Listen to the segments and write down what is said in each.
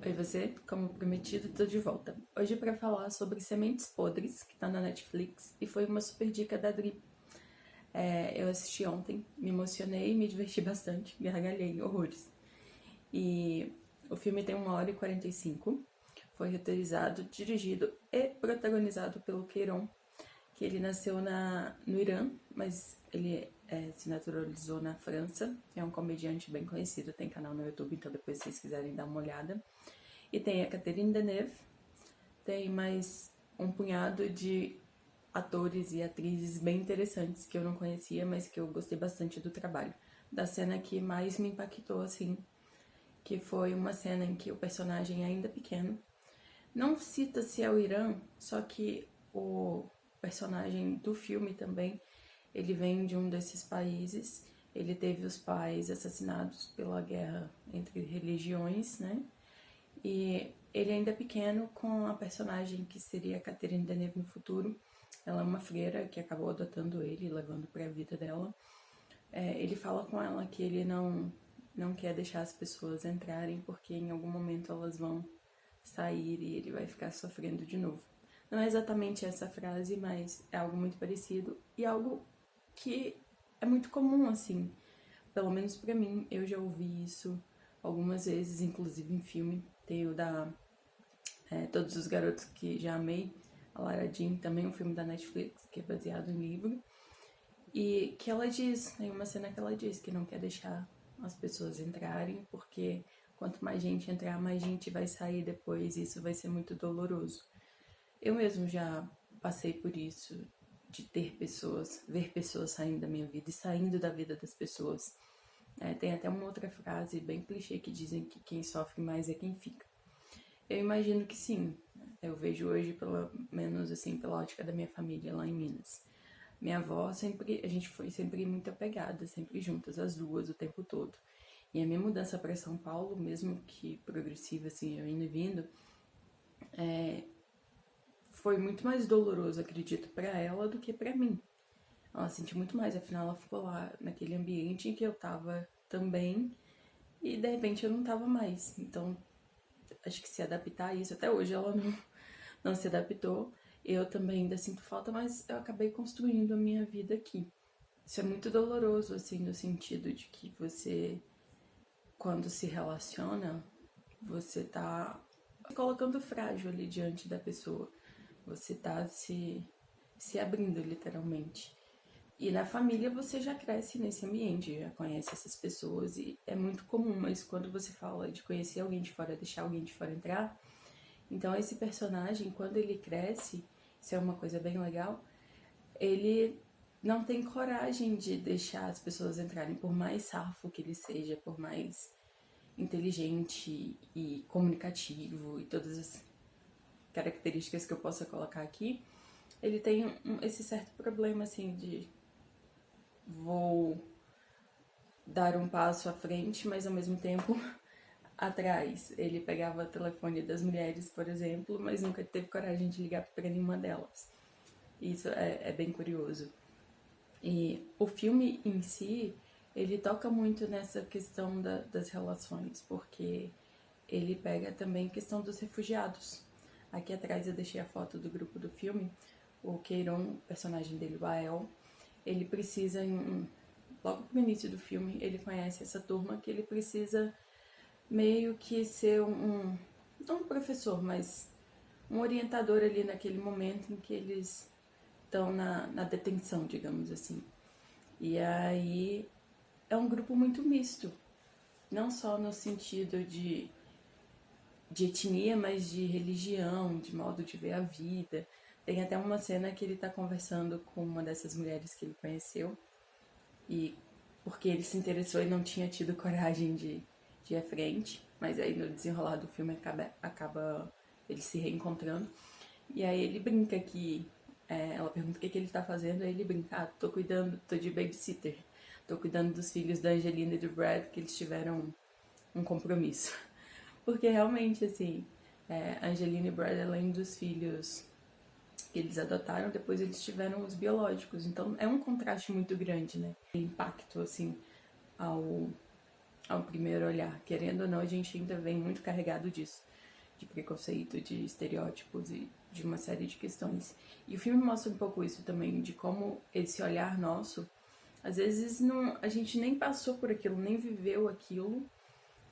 Oi você, como prometido, tô de volta. Hoje para falar sobre Sementes Podres, que tá na Netflix, e foi uma super dica da Dri. Eu assisti ontem, me emocionei, me diverti bastante, gargalhei horrores. E o filme tem 1h45, foi roteirizado, dirigido e protagonizado pelo Queiron, que ele nasceu no Irã, mas ele se naturalizou na França. É um comediante bem conhecido, tem canal no YouTube, então depois se vocês quiserem dar uma olhada. E tem a Catherine Deneuve, tem mais um punhado de atores e atrizes bem interessantes que eu não conhecia, mas que eu gostei bastante do trabalho. Da cena que mais me impactou, assim, que foi uma cena em que o personagem ainda pequeno, não cita se é o Irã, só que o personagem do filme também, ele vem de um desses países, ele teve os pais assassinados pela guerra entre religiões, né? E ele ainda é pequeno com a personagem que seria a Catherine Deneuve no futuro. Ela é uma freira que acabou adotando ele, levando para a vida dela. Ele fala com ela que ele não quer deixar as pessoas entrarem porque em algum momento elas vão sair e ele vai ficar sofrendo de novo. Não é exatamente essa frase, mas é algo muito parecido e algo que é muito comum, assim. Pelo menos pra mim, eu já ouvi isso algumas vezes, inclusive em filme. Tem o da Todos os Garotos que Já Amei, a Lara Jean, também um filme da Netflix, que é baseado em livro. E que ela diz, tem uma cena que ela diz que não quer deixar as pessoas entrarem, porque quanto mais gente entrar, mais gente vai sair depois, e isso vai ser muito doloroso. Eu mesmo já passei por isso, de ter pessoas, ver pessoas saindo da minha vida e saindo da vida das pessoas. Tem até uma outra frase bem clichê que dizem que quem sofre mais é quem fica. Eu imagino que sim. Eu vejo hoje, pelo menos assim, pela ótica da minha família lá em Minas. Minha avó sempre, a gente foi sempre muito apegada, sempre juntas, as duas, o tempo todo. E a minha mudança para São Paulo, mesmo que progressiva, assim, eu indo e vindo, foi muito mais doloroso, acredito, para ela do que para mim. Ela sentiu muito mais, afinal ela ficou lá naquele ambiente em que eu tava também e de repente eu não tava mais. Então, acho que se adaptar a isso, até hoje ela não se adaptou. Eu também ainda sinto falta, mas eu acabei construindo a minha vida aqui. Isso é muito doloroso, assim, no sentido de que você, quando se relaciona, você tá se colocando frágil ali diante da pessoa. Você tá se abrindo, literalmente. E na família você já cresce nesse ambiente, já conhece essas pessoas e é muito comum, mas quando você fala de conhecer alguém de fora, deixar alguém de fora entrar, então esse personagem, quando ele cresce, isso é uma coisa bem legal, ele não tem coragem de deixar as pessoas entrarem, por mais safo que ele seja, por mais inteligente e comunicativo e todas as características que eu possa colocar aqui, ele tem esse certo problema assim de vou dar um passo à frente, mas ao mesmo tempo atrás. Ele pegava o telefone das mulheres, por exemplo, mas nunca teve coragem de ligar para nenhuma delas. Isso é bem curioso. E o filme em si, ele toca muito nessa questão das relações, porque ele pega também a questão dos refugiados. Aqui atrás eu deixei a foto do grupo do filme. O Queiron, o personagem dele, o Ael, ele precisa, logo no início do filme, ele conhece essa turma que ele precisa meio que ser não um professor, mas um orientador ali naquele momento em que eles estão na detenção, digamos assim. E aí é um grupo muito misto, não só no sentido de etnia, mas de religião, de modo de ver a vida. Tem até uma cena que ele tá conversando com uma dessas mulheres que ele conheceu, e porque ele se interessou e não tinha tido coragem de ir à frente, mas aí no desenrolar do filme acaba ele se reencontrando. E aí ele brinca que. Ela pergunta o que ele tá fazendo, aí ele brinca, tô cuidando, tô de babysitter, tô cuidando dos filhos da Angelina e do Brad, que eles tiveram um compromisso. Porque realmente, assim, a Angelina e Brad, além dos filhos que eles adotaram, depois eles tiveram os biológicos. Então é um contraste muito grande, né? O impacto, assim, ao, ao primeiro olhar. Querendo ou não, a gente ainda vem muito carregado disso, de preconceito, de estereótipos e de uma série de questões. E o filme mostra um pouco isso também, de como esse olhar nosso, às vezes não, a gente nem passou por aquilo, nem viveu aquilo,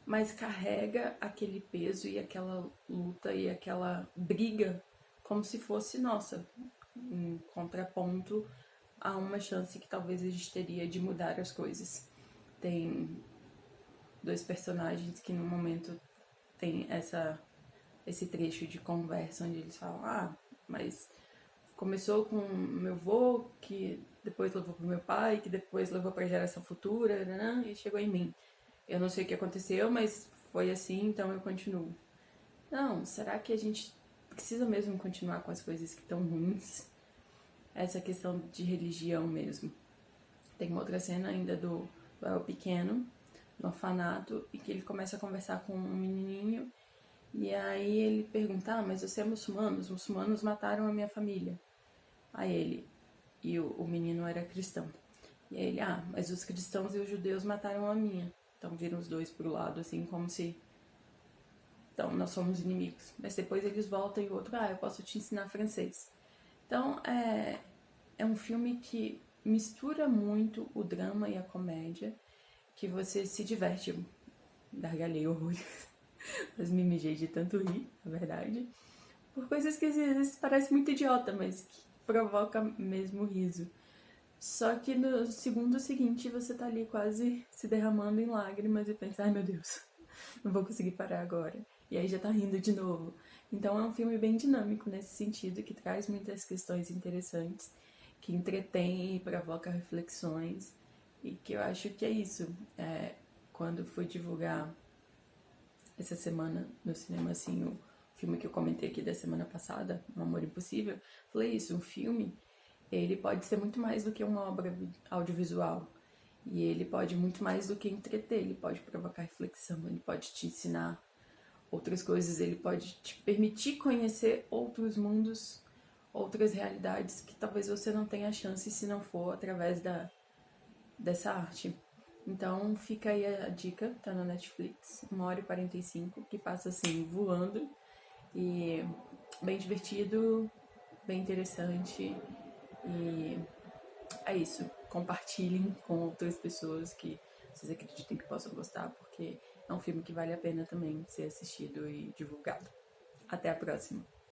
mas carrega aquele peso e aquela luta e aquela briga como se fosse nossa, em contraponto a uma chance que talvez a gente teria de mudar as coisas. Tem dois personagens que no momento tem esse trecho de conversa onde eles falam, mas começou com meu avô, que depois levou pro meu pai, que depois levou pra geração futura, né, e chegou em mim. Eu não sei o que aconteceu, mas foi assim, então eu continuo. Não, será que a gente precisa mesmo continuar com as coisas que estão ruins? Essa questão de religião mesmo. Tem uma outra cena ainda do El Pequeno, no orfanato, e que ele começa a conversar com um menininho, e aí ele pergunta, mas você é muçulmano? Os muçulmanos mataram a minha família. Aí ele, e o menino era cristão. E aí ele, mas os cristãos e os judeus mataram a minha. Então viram os dois pro lado, assim, como se... Então, nós somos inimigos. Mas depois eles voltam e o outro, eu posso te ensinar francês. Então, é um filme que mistura muito o drama e a comédia, que você se diverte. Eu gargalhei horrores, mas me mijei de tanto rir, na verdade. Por coisas que às vezes parece muito idiota, mas que provoca mesmo riso. Só que no segundo seguinte você tá ali quase se derramando em lágrimas e pensa, ai meu Deus, não vou conseguir parar agora. E aí já tá rindo de novo. Então é um filme bem dinâmico nesse sentido, que traz muitas questões interessantes, que entretém e provoca reflexões. E que eu acho que é isso. Quando fui divulgar essa semana no cinema, assim, o filme que eu comentei aqui da semana passada, Um Amor Impossível, falei isso, um filme, ele pode ser muito mais do que uma obra audiovisual. E ele pode muito mais do que entreter, ele pode provocar reflexão, ele pode te ensinar outras coisas, ele pode te permitir conhecer outros mundos, outras realidades que talvez você não tenha chance se não for através dessa arte. Então fica aí a dica, tá na Netflix, 1h45, que passa assim, voando, e bem divertido, bem interessante, e é isso. Compartilhem com outras pessoas que vocês acreditem que possam gostar, porque é um filme que vale a pena também ser assistido e divulgado. Até a próxima!